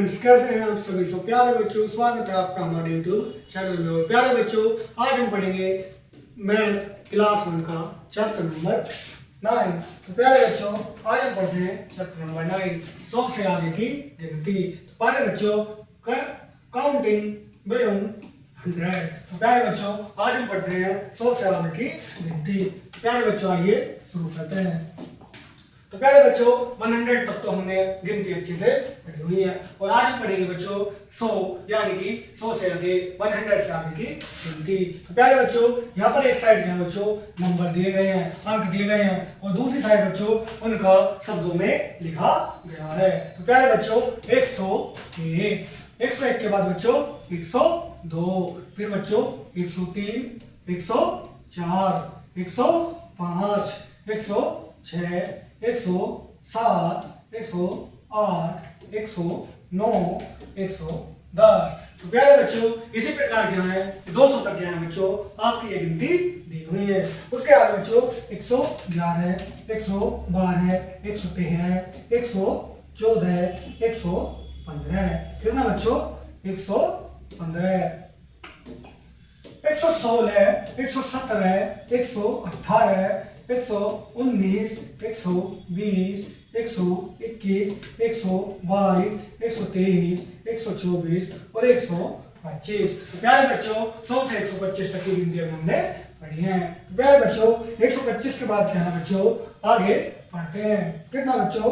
Friends, कैसे हैं आप सभी। सो प्यारे बच्चों, स्वागत है आपका हमारे यूट्यूब चैनल में। और प्यारे बच्चों, आज हम पढ़ेंगे मैथ क्लास 1 का चैप्टर नंबर 9। तो प्यारे बच्चों, आज हम पढ़ते हैं चैप्टर नंबर 9, 100 से आगे की गिनती। तो प्यारे बच्चों, काउंटिंग बियॉन्ड 100। तो प्यारे बच्चों, आज हम पढ़ते हैं 100 से आगे की गिनती। प्यारे बच्चों, आइए शुरू करते हैं। तो प्यारे बच्चों, 100 तक तो हमने गिनती अच्छे से पढ़ी हुई है और आज हम पढ़ेंगे बच्चों 100, यानी कि 100 से आगे 100 से आगे की गिनती। तो प्यारे बच्चों, यहाँ पर एक साइड में बच्चों नंबर दिए गए हैं, अंक दिए गए हैं और दूसरी साइड बच्चों उनका शब्दों में लिखा गया है। तो प्यारे बच्चों, 101, 101 के बाद बच्चों 102, फिर बच्चों 103, 104, 105, 106, 107, 108, 109, 110। तो प्यारे बच्चों, इसी प्रकार क्या है 200 तक क्या है बच्चों आपकी ये गिनती दी हुई है। उसके बाद बच्चों 111, 112, 113, 114, 115, कितना बच्चों 115, 116, 117, 118, 119, 120, 121, 122, 123, 124 और 125। तो प्यारे बच्चों, 100 से 125 तक की गिनती अभी हमने पढ़ी है। तो प्यारे बच्चों, 125 के बाद क्या है बच्चों आगे पढ़ते हैं। कितना बच्चों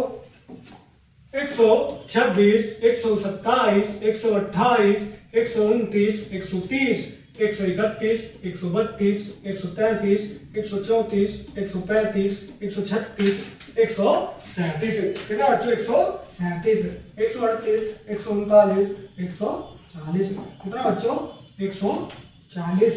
126, 127, 128, 129, 130, 131, 132, 133, 134, 135, 136, 137। कितना बच्चों 137, 138, 139, 140। कितना बच्चों 140,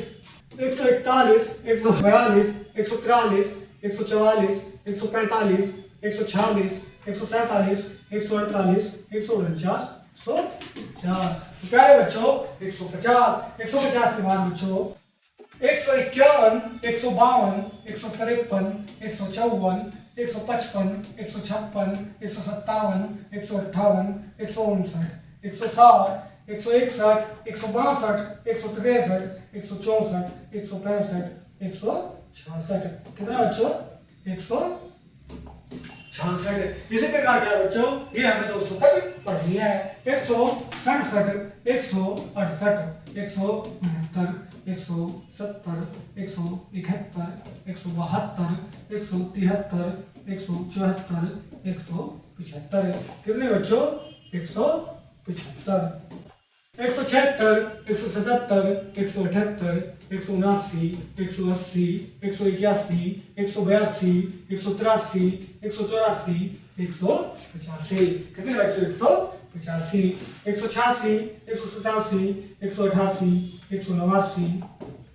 141, 142, 143, 144, 145, 146, 147, 148, 149, 150। प्यारे बच्चों 150, 150 के बाद बच्चों 151, 152, 153, 154, 155, 156, 157, 158, 159, 160, 161, 162, 163, 164, 165, 166। कितना बच्चों 166। इसी प्रकार क्या बच्चों ये हमें 200 तक पढ़नी है। 167, 168, 169, 170, 171, 172, 173, 174, 175। कितने बच्चों 175, 176, 177, 178, 179, 180, 181, 182, 183, 184, 185। कितने बच्चों 185, 186, 187, 188, 189,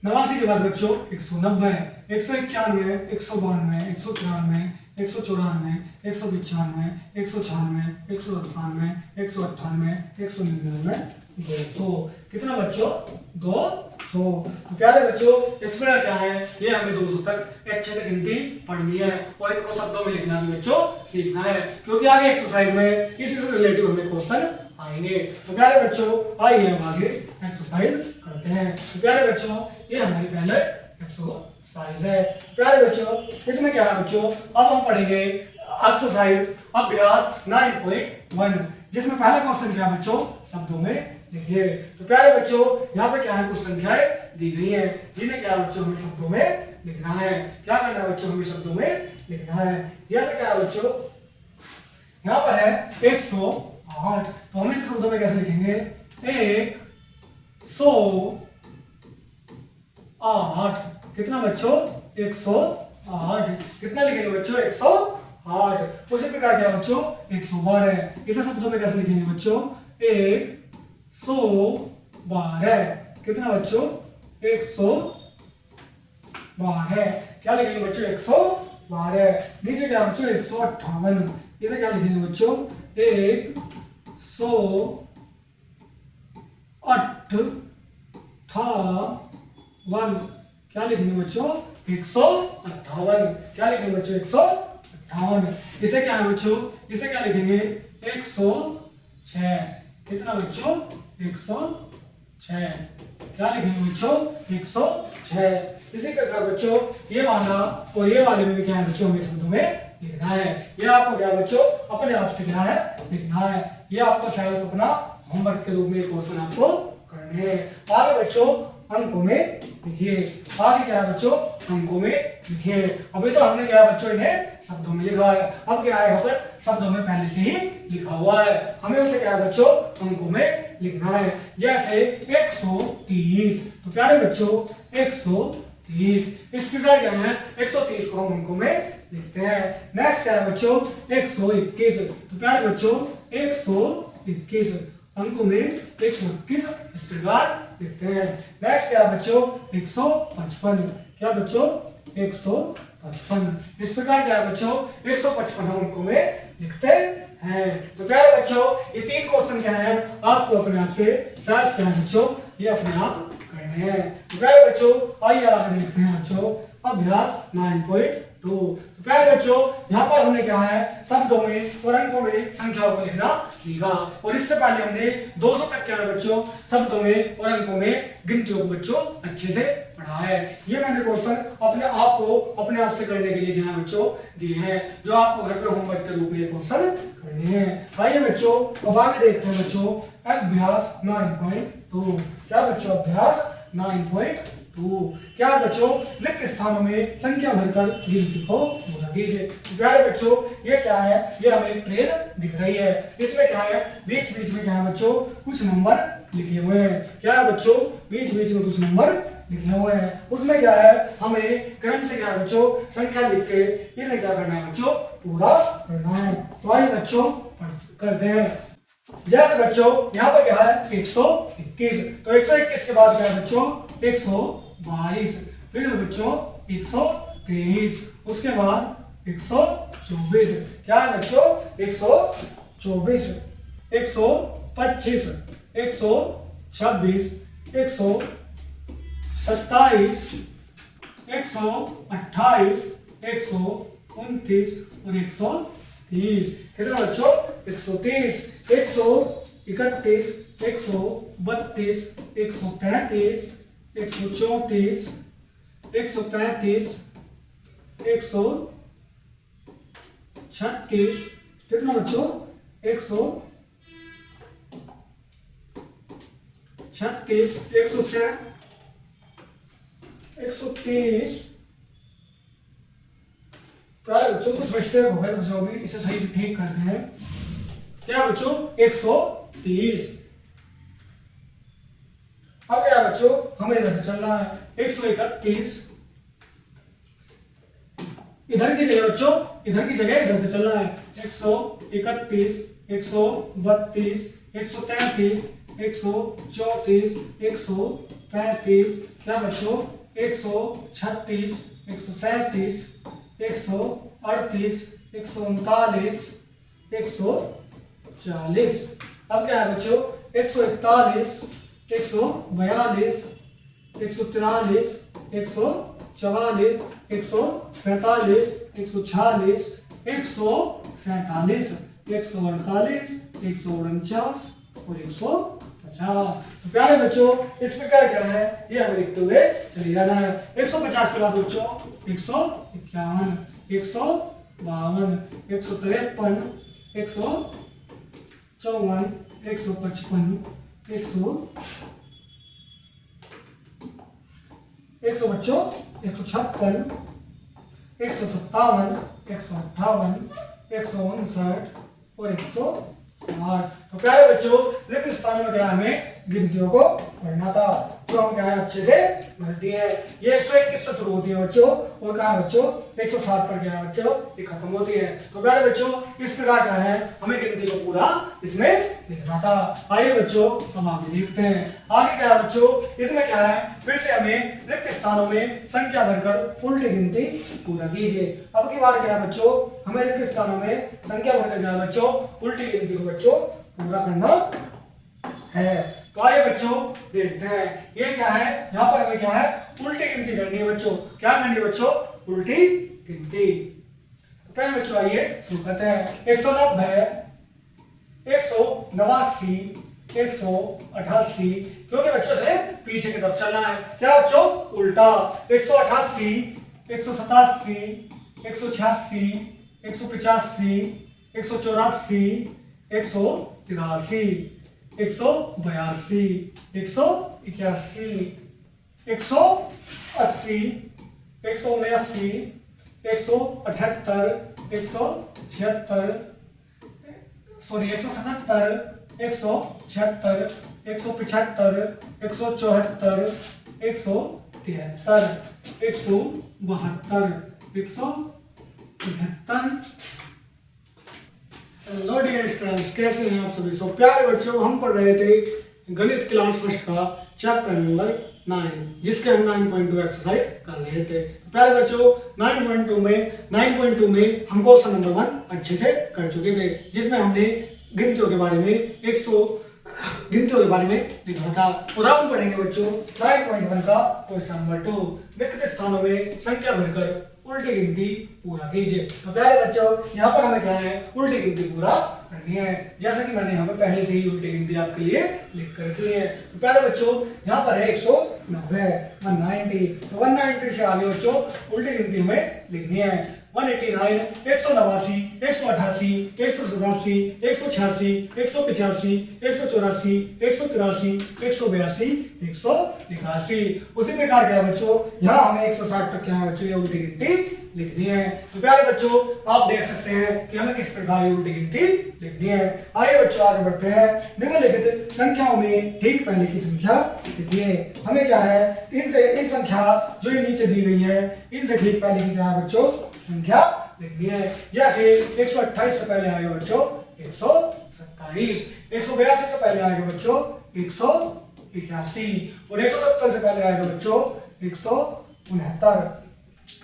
89 के बाद बच्चों 190, 191, 192, 193, 194, 195, 196, 197, 198, 199, 200। कितना बच्चों 200। तो प्यारे बच्चों, इसमें क्या है ये हमें 200 तक अच्छे से गिनती पढ़नी है और इनको शब्दों में लिखना भी बच्चों सीखना है, क्योंकि आगे एक्सरसाइज में इसी से रिलेटिव हमें क्वेश्चन आएंगे। तो प्यारे बच्चों, आइए हम आगे एक्सरसाइज करते हैं। तो प्यारे बच्चों, ये हमारी पहले एक्सरसाइज है। प्यारे बच्चों, इसमें क्या है बच्चों अब हम पढ़ेंगे एक्सरसाइज अभ्यास 9.1, जिसमें पहला क्वेश्चन क्या है बच्चों शब्दों में लिखिए। तो प्यारे बच्चों, यहाँ पे क्या है कुछ संख्याएं दी गई हैं, जिन्हें क्या बच्चों हमें शब्दों में लिखना है। क्या करना है बच्चों हमें शब्दों में लिखना है। जैसे क्या है बच्चों यहाँ पर है 108, तो हम इसे शब्दों में कैसे लिखेंगे 108। कितना बच्चों 108। कितना लिखेंगे बच्चों 108। उसी प्रकार क्या बच्चों 112, इसे शब्दों में कैसे लिखेंगे बच्चों 112। कितना बच्चों 112। क्या लिखेंगे बच्चों 112। नीचे क्या बच्चों 158, इसे क्या लिखेंगे बच्चों 158। क्या लिखेंगे बच्चों 158। क्या लिखेंगे बच्चों 158। इसे क्या है बच्चों इसे क्या लिखेंगे 106। कितना बच्चों 106। क्या लिखेंगे बच्चों 106। इसी प्रकार बच्चों ये वाला और ये वाले में भी क्या है बच्चों हमें शब्दों में लिखना है। ये आपको क्या बच्चों अपने आप से क्या है लिखना है। ये आपको सेल्फ अपना होमवर्क के रूप में क्वेश्चन आपको करने हैं। आगे बच्चों अंकों में लिखिए। आगे क्या है बच्चों अंकों में लिखिए। अभी तो हमने क्या बच्चों इन्हें शब्दों में लिखा है। अब क्या है यहाँ पर शब्दों में पहले से ही लिखा हुआ है, हमें उसे क्या है बच्चों अंकों में लिखना है। जैसे 130, तो प्यारे बच्चों 130 इस प्रकार क्या है 130 को हम अंकों में लिखते हैं। नेक्स्ट क्या है बच्चों 121, तो प्यारे बच्चों 121 अंकों में 121 इस प्रकार लिखते हैं। नेक्स्ट क्या है बच्चों 155, क्या बच्चों 155 इस प्रकार क्या है बच्चों 155 अंकों में लिखते हैं। तो प्यारे बच्चों ये 3 क्वेश्चन क्या है आपको अपने आप से साफ क्या है बच्चों ये अपने आप करने हैं। तो प्यारे बच्चों आइए आगे देखते हैं बच्चों अभ्यास 9.2। तो प्यारे बच्चों यहाँ पर हमने क्या है शब्दों में और अंकों में संख्याओं को लिखना सीखा, और इससे पहले हमने 200 तक क्या है बच्चों शब्दों में और अंकों में गिनतियों को बच्चों अच्छे से पढ़ा है। ये मैंने क्वेश्चन अपने आप को अपने आप से करने के लिए क्या है बच्चों दिए हैं, जो आपको घर पे होमवर्क के रूप में क्वेश्चन करने हैं। आइए बच्चों अब आगे देखते हैं बच्चों अभ्यास 9.2। क्या बच्चों अभ्यास 9.2 क्या बच्चों रिक्त स्थानों में संख्या भरकर गिनती को पूरा कीजिए। प्यारे बच्चों ये क्या है ये हमें एक ट्रेन दिख रही है। इसमें क्या है बीच बीच में क्या है बच्चों कुछ नंबर लिखे हुए हैं। क्या है बच्चों बीच बीच में कुछ नंबर लिखे हुए हैं। उसमें क्या है हमें क्रम से क्या है बच्चों संख्या लिख के इन्हें क्या करना है बच्चों पूरा करना है। तो आइए बच्चों करते हैं। जैसे बच्चों यहाँ पर क्या है 121, तो 121 के बाद क्या है बच्चों 122, फिर बच्चों 123, उसके बाद 124, क्या है बच्चों 124, 125, 126, 127, 128, 129 और 130। कितना बच्चों 130, 131, 132, 133, 134, 135, 136, कितना बच्चों 136, 130। प्यारे बच्चों कुछ मिस्टेक हो गए बच्चों भी इसे सही ठीक करते हैं। क्या बच्चों 130। अब क्या बच्चों हमें इधर से चलना है 131, इधर की जगह बच्चों इधर की जगह इधर से चलना है 131, 132, 133, 134, 135, क्या बच्चों 136, 137, 138, 139, 140। अब क्या है बच्चों 141, 142, 143, 144, 145, 146, 147, 148, 149 और 150। तो प्यारे बच्चों इस प्रकार क्या है ये हमें लिखते हुए चले जाना है। 150 के बाद बच्चों 151, 152, 153, 154, 155, 100 बच्चों 156, 157, 158, 159 और 160। तो प्यारे बच्चों रिक्त स्थान में क्या हमें गिनतियों को पढ़ना था, जो हम क्या है अच्छे से भरती है। ये 121 से शुरू होती है बच्चों और कहा बच्चों 160 पर क्या है बच्चों ये खत्म होती है। तो प्यारे बच्चों इस प्रकार क्या है हमें गिनती को पूरा इसमें लिखना था। आइए बच्चों हम आगे देखते हैं। आगे क्या है बच्चों इसमें क्या है फिर से हमें रिक्त स्थानों में संख्या भरकर उल्टी गिनती पूरा कीजिए। अब की बार क्या है बच्चों हमें रिक्त स्थानों में संख्या भरकर क्या है बच्चों उल्टी गिनती को बच्चों पूरा करना है। तो आइए बच्चों देखते हैं ये क्या है यहाँ पर हमें क्या है उल्टी गिनती करनी है बच्चों। क्या करनी है बच्चों उल्टी गिनती। तो पहले बच्चों आइए शुरू करते हैं। 190, 189, 188, क्योंकि बच्चों से पीछे की तरफ चलना है। क्या बच्चों? उल्टा। 188, 187, 186, 185, 184, 183, 182, 181, 180, 179, 178, 176, सॉरी 177, 176, 175, 174, 173, 172, 173। हेलो डियर स्टूडेंट्स, कैसे हैं आप सभी? सो प्यारे बच्चों, हम पढ़ रहे थे गणित क्लास फर्स्ट का चैप्टर नंबर 9, जिसके हम 9.2 एक्सरसाइज कर रहे थे। तो प्यारे बच्चों, 9.2 में हम क्वेश्चन नंबर 1 अच्छे से कर चुके थे, जिसमें हमने गिनतियों के बारे में लिखा था। और अब हम पढ़ेंगे बच्चों 9.1 का क्वेश्चन नंबर 2, रिक्त स्थानों में संख्या भरकर उल्टी गिनती पूरा कीजिए। तो प्यारे बच्चों, यहाँ पर हमें क्या है? उल्टी गिनती पूरा करनी है, जैसा कि मैंने यहाँ पे पहले से ही उल्टी गिनती आपके लिए लिख कर दी है। तो प्यारे बच्चों, यहाँ पर है 190, 190। तो 190 से आगे बच्चों उल्टी गिनती हमें लिखनी है। 189, 189, 188, 187, 186, 185, 184, 183, 182, 181। उसी प्रकार क्या है बच्चों, यहाँ हमें 160 तक क्या है बच्चों ये उल्टी गिनती लिखनी है। तो प्यारे बच्चों, आप देख सकते हैं कि हमें किस प्रकार ये उल्टी गिनती लिखनी है। आइए बच्चों आगे बढ़ते हैं। निम्नलिखित संख्याओं में ठीक पहले की संख्या लिखिए। हमें क्या है, इन संख्या जो ये नीचे दी गई है, इनसे ठीक पहले की क्या है बच्चों संख्या लिखनी है। जैसे 128 से पहले आएगा बच्चों 127, 182 से पहले आएगा बच्चों 181, और 170 से पहले आएगा बच्चों 169।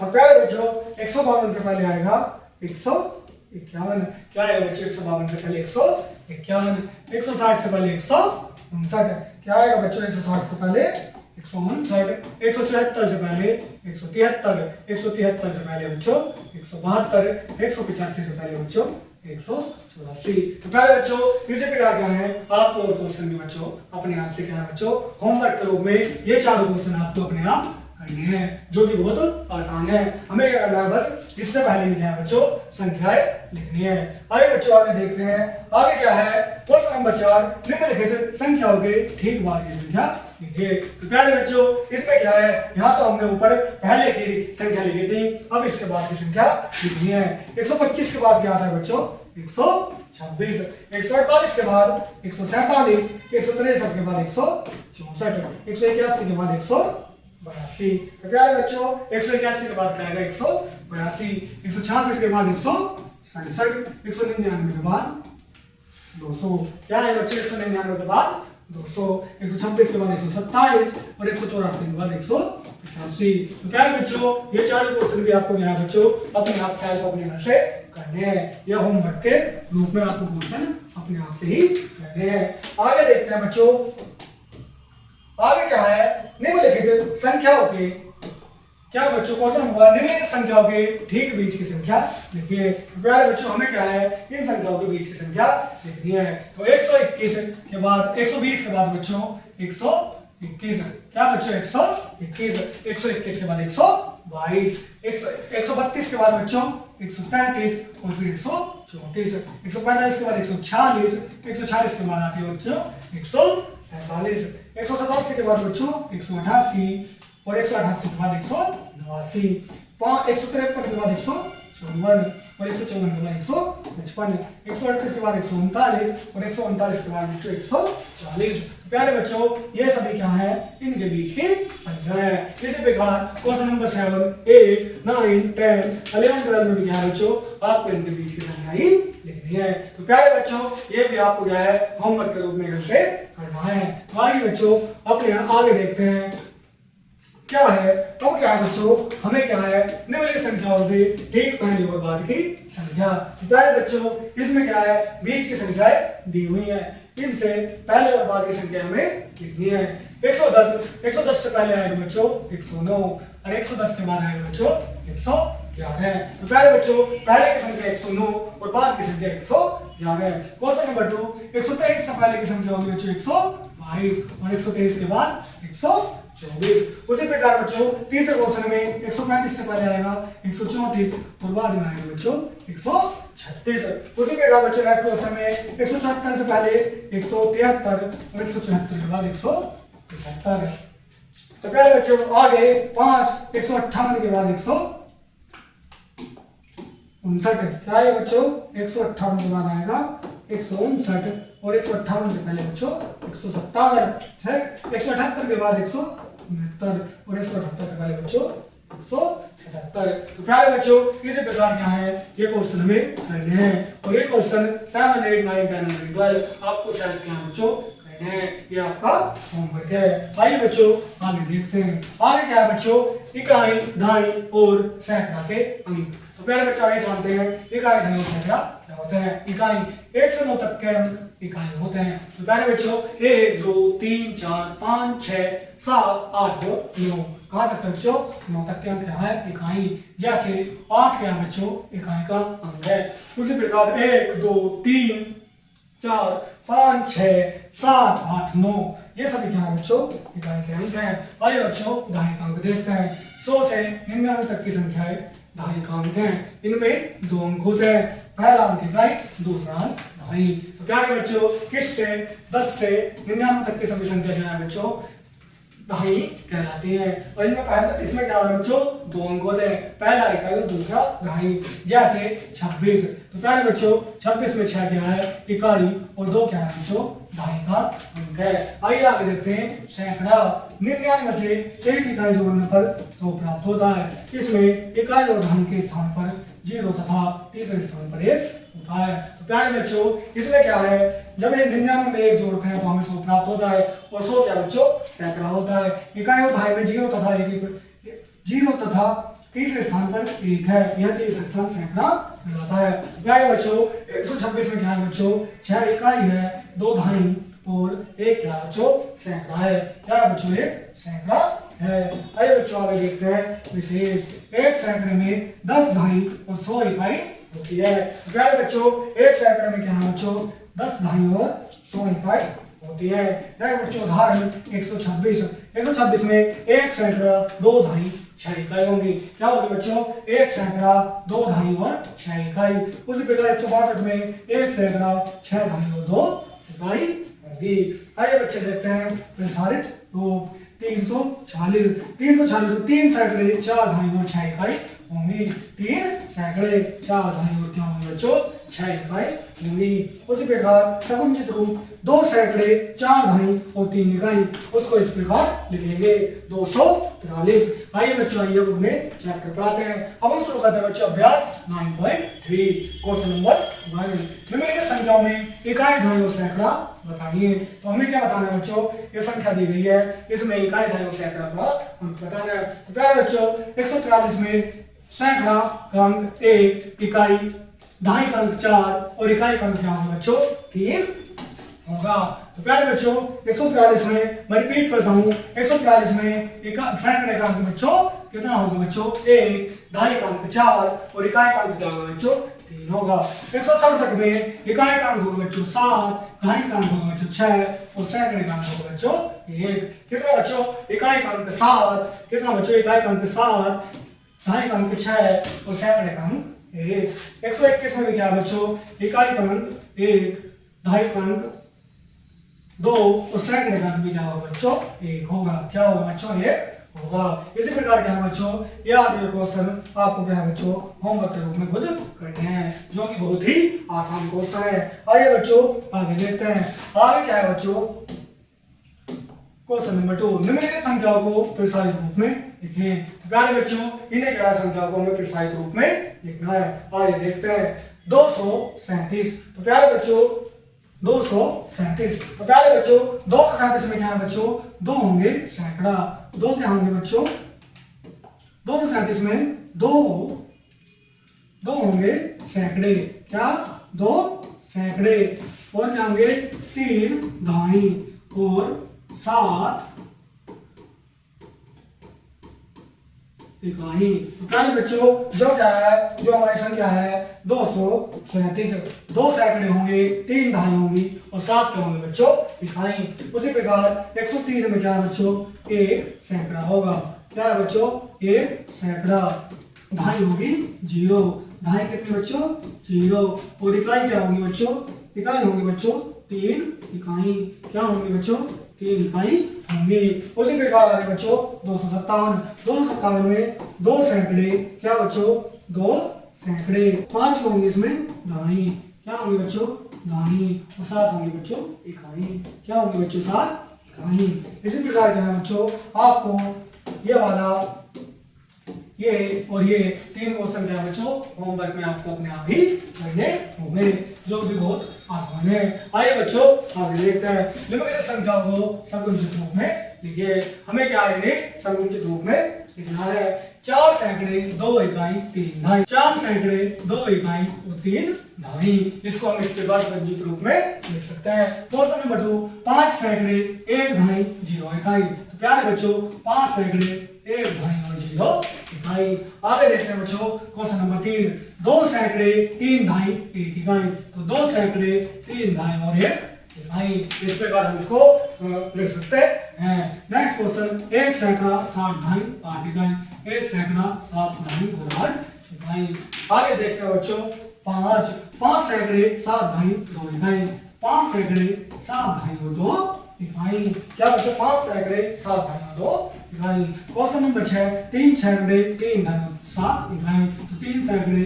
और प्यारे बच्चों, 152 से पहले आएगा 151। क्या आएगा बच्चों? 152 से पहले 151। 160 से पहले 159। क्या आएगा बच्चों? 160 से पहले 159। 174 से पहले 173, 173 से पहले बच्चों 172, 185 से पहले बच्चों 184। तो प्यारे बच्चों, इसी प्रकार क्या है, आपको और क्वेश्चन भी बच्चों अपने आप से क्या है बच्चों होमवर्क के रूप में ये 4 क्वेश्चन आपको अपने आप करने हैं, जो कि बहुत आसान है। हमें क्या करना है, बस इससे पहले क्या है बच्चों संख्याएं लिखनी है। आइए बच्चों आगे देखते हैं। आगे क्या है? क्वेश्चन नंबर 4, निम्नलिखित संख्याओं के ठीक बाद की संख्या लिखिए। तो प्यारे बच्चों, इसमें क्या है, यहाँ तो हमने ऊपर पहले की संख्या लिखी थी, अब इसके बाद की संख्या लिखनी है। 125 के बाद क्या आता है बच्चों? 126। 148 के बाद 147, 163 के बाद 164, 181 के बाद 182। तो प्यारे बच्चों, 181 के बाद क्या आएगा? 182। 166 के बाद 167, 199 के बाद 200। क्या है बच्चों? 199 के बाद 200, 126 के बाद 127, और 184 के बाद 185। तो क्या है बच्चों, ये 4 क्वेश्चन भी आपको यहाँ बच्चों अपने आप सेल्फ अपने घर से करने हैं। ये होमवर्क के रूप में आपको क्वेश्चन अपने आप से ही करने हैं। आगे देखते हैं बच्चों। आगे क्या है? निम्नलिखित संख्याओं के क्या बच्चों क्वेश्चन हुआ, निम्नलिखित संख्याओं के ठीक बीच की संख्या लिखिए। प्यारे बच्चों, हमें क्या है, इन संख्याओं के बीच की संख्या लिखनी है। तो 121 के बाद 120 के बाद बच्चों 121। क्या बच्चों? 121। 121 के बाद 122, 132 के बाद बच्चों 133, और फिर 134। 145 के बाद 146, 146 के बाद आती है बच्चों 147, 187 के बाद बच्चों 188, और 188 के बाद 189, 153 के बाद 154, और 154 के बाद 155, 138 के बाद 139, और 139 के बाद बच्चों 140। प्यारे बच्चों, ये सभी क्या है? इनके बीच की संख्या है। इसी प्रकार क्वेश्चन नंबर 7, 8, 9, 10, 11, 12 में भी क्या है बच्चों आपको इनके बीच की संख्या ही लिखनी है। तो प्यारे बच्चों, ये भी आपको क्या है होमवर्क के रूप में घर से करना है। तो आइए बच्चों अपने आगे देखते हैं क्या है। अब क्या है बच्चों, हमें क्या है निम्नलिखित संख्याओं से ठीक पहली और बाद की संख्या। प्यारे बच्चों, इसमें क्या है बीच की संख्याएं दी हुई हैं, इनसे पहले और बाद की संख्या हमें लिखनी है। 110 से पहले आएगा बच्चों 109, और 110 के बाद आएगा बच्चों 111। तो प्यारे बच्चों, पहले की संख्या 109 और बाद की संख्या 111 11। क्वेश्चन नंबर 2, 123 से पहले की संख्या होगी बच्चों 122 और 123 के बाद 124। उसी प्रकार बच्चों तीसरे क्वेश्चन में 135 से पहले आएगा 134 और बाद में आएगा बच्चों 136। उसी प्रकार बच्चों नेक्स्ट क्वेश्चन में 174 से पहले 173 और 174 के बाद 175। तो पहले बच्चों आगे 5 158 के बाद 159। क्या है बच्चों 158 के बाद आएगा 159 और 158 से पहले बच्चों 157 है। 178 के बाद 169 और 178 से पहले बच्चों 177। तो प्यारे बच्चों इसी प्रकार क्या है ये क्वेश्चन हमें करने हैं और ये क्वेश्चन 7 8 9 10 11 12 आपको सेल्फ यहाँ बच्चों करने हैं। ये आपका होमवर्क है। आइए बच्चों आगे देखते हैं। आगे क्या है बच्चों इकाई दहाई और सैकड़ा के अंक। तो पहले बच्चा ये जानते हैं इकाई दहाई और सैकड़ा क्या होते हैं। इकाई 1 से 9 तक के अंक इकाई होते हैं। तो पहले बच्चों 1 2 3 4 5 6 7 8 और 9 कहाँ तक बच्चों 9 तक के अंक क्या है इकाई। जैसे 8 क्या है बच्चों इकाई का अंक है। उसी प्रकार 1 2 3 4 5 6 7 8 9 ये सभी क्या है बच्चों इकाई के अंक हैं। आइए बच्चों दहाई का अंक देखते हैं। 100 से 99 तक की संख्या है दहाई का अंक है। इनमें 2 अंक होते हैं। पहला अंक इकाई दूसरा अंक दहाई। तो क्या है बच्चों किससे 10 से 99 तक की सभी संख्या क्या है बच्चों दहाई कहलाती है। और इनमें पहला इसमें क्या है बच्चों 2 अंक होते हैं। पहला इकाई और दूसरा दहाई। जैसे 26। तो पहले बच्चों 26 में 6 क्या है इकाई और 2 क्या है बच्चों दहाई का अंक है। आइए आगे देखते हैं सैकड़ा। 99 से एक इकाई जोड़ने पर 100 प्राप्त होता है। इसमें इकाई और दहाई के स्थान पर 0 तथा तीसरे स्थान पर 1 होता है। तो प्यारे बच्चों इसमें क्या है जब 99 में 1 जोड़ते हैं तो हमें 100 प्राप्त होता है और 100 क्या बच्चों सैकड़ा होता है। इकाई और दहाई में 0 तथा 0 तथा तीसरे स्थान पर 1 है। यह तीसरा स्थान सैकड़ा कहलाता है। प्यारे बच्चों 126 में क्या है बच्चों 6 इकाई है 2 दहाई और 1 क्या बच्चों सैकड़ा है। क्या है बच्चों एक सैकड़ा है। आइए बच्चों आगे देखते हैं विशेष। एक सैकड़े में 10 दहाई और 100 इकाई होती है। प्यारे बच्चों एक सैकड़े में क्या है बच्चों 10 दहाई और 100 इकाई होती है। बच्चों उदाहरण 126 में 1 सैकड़ा 2 दहाई 6 इकाई होंगी। क्या होगी बच्चों 1 सैकड़ा 2 दहाई और 6 इकाई। उसी प्रकार 162 में 1 सैकड़ा 6 दहाई और 2 इकाई होगी। आइए बच्चे देखते हैं प्रसारित रूप। 340 में 3 सैकड़े 4 दहाई और 6 इकाई होंगी। 3 सैकड़े 4 दहाई और क्या होंगे बच्चों 6 इकाई होंगी। उसी प्रकार समुचित रूप 2 सैकड़े 4 दहाई और 3 इकाई उसको इस प्रकार लिखेंगे 243। आइए बच्चों आइए अपने चैप्टर पर आते हैं। अब हम शुरू करते हैं बच्चों अभ्यास 9.3 क्वेश्चन नंबर 1। निम्नलिखित संख्याओं में इकाई दहाई और सैकड़ा बताइए। तो हमें क्या बताना है बच्चों ये संख्या दी गई है इसमें इकाई दहाई और सैकड़ा का अंक बताना है। तो पहले बच्चों 143 में सैकड़ा का अंक 1 इकाई दहाई का अंक 4 और इकाई का अंक क्या होगा बच्चों 3 होगा। तो पहले बच्चों 143 में मैं रिपीट करता हूँ 143 में सैकड़े का अंक बच्चों कितना होगा बच्चों 1 दहाई का अंक 4 और इकाई का अंक क्या होगा बच्चों 3 होगा। 167 में इकाई का अंक होगा बच्चों 7 दहाई का अंक होगा बच्चों 6 और सैकड़े का अंक होगा बच्चों 1। कितना बच्चों इकाई का अंक 7 कितना बच्चों इकाई का अंक 7 दहाई का अंक 6 और सैकड़े का अंक 1। 121 में भी क्या बच्चों इकाई का अंक 1 दहाई का अंक 2 और सैकड़े का अंक भी क्या होगा बच्चों 1 होगा। क्या होगा बच्चों 1 होगा। इसी प्रकार क्या है बच्चों ये आगे क्वेश्चन आपको क्या है बच्चों होमवर्क के रूप में खुद करते हैं जो कि बहुत ही आसान क्वेश्चन है। आइए बच्चों आगे देखते हैं। आगे क्या है बच्चों क्वेश्चन नंबर 2। निम्नलिखित संख्याओं को प्रसारित रूप में लिखिए। प्यारे बच्चों इन्हें क्या संख्याओं को हमें प्रसारित रूप में लिखना है। आइए देखते हैं 237। तो प्यारे बच्चों 237। तो प्यारे बच्चों 237 में क्या है बच्चों 2 होंगे सैकड़ा 2 क्या होंगे बच्चों 237 में 2 होंगे सैकड़े। क्या 2 सैकड़े और क्या होंगे 3 दहाई और 7 इकाई। तो प्यारे बच्चों जो क्या है, जो हमारी संख्या है 237, 2 सैकड़े होंगे, 3 दहाई होंगी और 7 क्या होंगे बच्चों, इकाई। उसी प्रकार 103 में क्या है बच्चों, 1 सैकड़ा होगा। क्या है बच्चों, 1 सैकड़ा। दहाई होगी 0, दहाई कितनी बच्चों, 0। और इकाई क्या होगी बच्चों, इकाई होंगी बच्चों 3 इकाई। क्या होंगी बच्चों, 3 इकाई होंगी। उसी प्रकार आगे बच्चों 257 में 2 सैकड़े, क्या बच्चों, 2 सैकड़े। 5 होंगे इसमें दहाई, क्या होंगे बच्चों, दहाई। और 7 होंगे बच्चों इकाई। क्या होंगे बच्चों, 7 इकाई। इसी प्रकार क्या है बच्चों, आपको ये वाला, ये और ये 3 क्वेश्चन क्या है बच्चों, होमवर्क में आपको अपने आप ही करने होंगे, जो भी बहुत आसान है। आइए बच्चों आगे देखते हैं। निम्नलिखित संख्याओं को संकुचित रूप में लिखिए। हमें क्या है, इन्हें संकुचित रूप में लिखना है। 4 सैकड़े 2 इकाई 3 दहाई, 4 सैकड़े 2 इकाई और 3 दहाई। इसको हम इस प्रकार संकुचित रूप में लिख सकते हैं। क्वेश्चन नंबर 2, 5 सैकड़े 1 दहाई 0 इकाई। तो प्यारे बच्चों 5 सैकड़े 1 दहाई और 0 इकाई। आगे देखते हैं बच्चों क्वेश्चन नंबर 3, 2 सैकड़े 3 दहाई 1 इकाई। तो 2 सैकड़े 3 दहाई और 1 इकाई। इस प्रकार हम इसको लिख सकते हैं। नेक्स्ट क्वेश्चन, 1 सैकड़ा 7 दहाई 8 इकाई। 1 सैकड़ा 7 दहाई और 8 इकाई। आगे देखते हैं बच्चों 5 सैकड़े 7 दहाई 2 इकाई। 5 सैकड़े 7 दहाई और 2 इकाई। क्या बच्चों, 5 सैकड़े 7 दहाई और 2 इकाई। क्वेश्चन नंबर 6, 3 सैकड़े 3 दहाई और 7 इकाई। तो 3 सैकड़े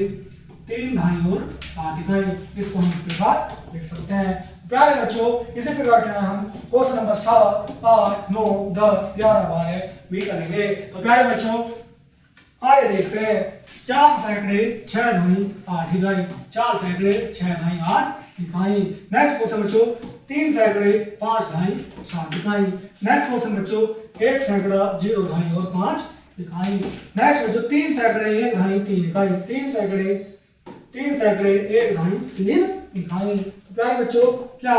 3 दहाई और 7 इकाई। इसको हम इस प्रकार लिख सकते हैं। प्यारे बच्चों इसी प्रकार क्या है, हम क्वेश्चन नंबर 7, 8, 9, 10, 11, 12 भी करेंगे। तो प्यारे बच्चों आगे देखते हैं। 4 सैकड़े 6 दहाई 8 इकाई। 4 सैकड़े 6 दहाई 8 इकाई। नेक्स्ट क्वेश्चन बच्चों, 3 सैकड़े 5 दहाई 7 इकाई। नेक्स्ट क्वेश्चन बच्चों, 1 सैकड़ा 0 दहाई और 5 इकाई। नेक्स्ट बच्चों 3 सैकड़े 1 दहाई 3 इकाई। 3 सैकड़े 1 दहाई 3 इकाई। तो प्यारे बच्चों क्या,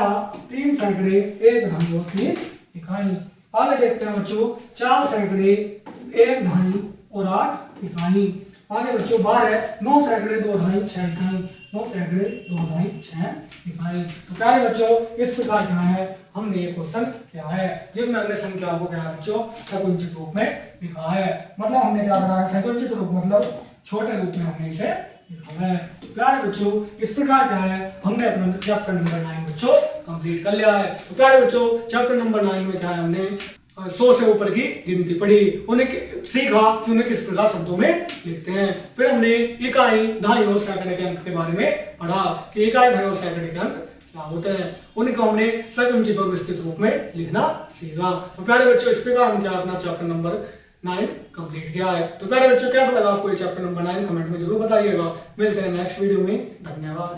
3 सैकड़े 1 दहाई और 3 इकाई। आगे देखते हैं बच्चों 4 सैकड़े 1 दहाई और 8 इकाई। आगे बच्चों 12, 9 सैकड़े 2 दहाई 6 इकाई। 9 सैकड़े 2 दहाई 6 इकाई। तो प्यारे बच्चों इस प्रकार क्या है, हमने ये क्वेश्चन क्या है जिसमें हमने संख्याओं को क्या है बच्चों, संकुचित रूप में लिखा है। मतलब हमने क्या करा है, संकुचित रूप मतलब छोटे रूप में हमने इसे लिखा है। प्यारे बच्चों इस प्रकार क्या है, हमने अपना चैप्टर नंबर 9 बच्चों कंप्लीट कर लिया है। तो प्यारे बच्चों चैप्टर नंबर 9 में क्या है, हमने 100 से ऊपर की गिनती पढ़ी, उन्हें सीखा कि उन्हें किस प्रकार शब्दों में लिखते हैं। फिर हमने इकाई, दहाई और सैकड़े के अंक के बारे में पढ़ा कि इकाई, दहाई और सैकड़े के अंक क्या होते हैं। उनको हमने संकुचित और विस्तृत रूप में लिखना सीखा। तो प्यारे बच्चों इस प्रकार हम क्या अपना चैप्टर नंबर 9 कंप्लीट किया है। तो प्यारे बच्चों कैसा लगा आपको ये चैप्टर नंबर 9, कमेंट में जरूर बताइएगा। मिलते हैं नेक्स्ट वीडियो में। धन्यवाद।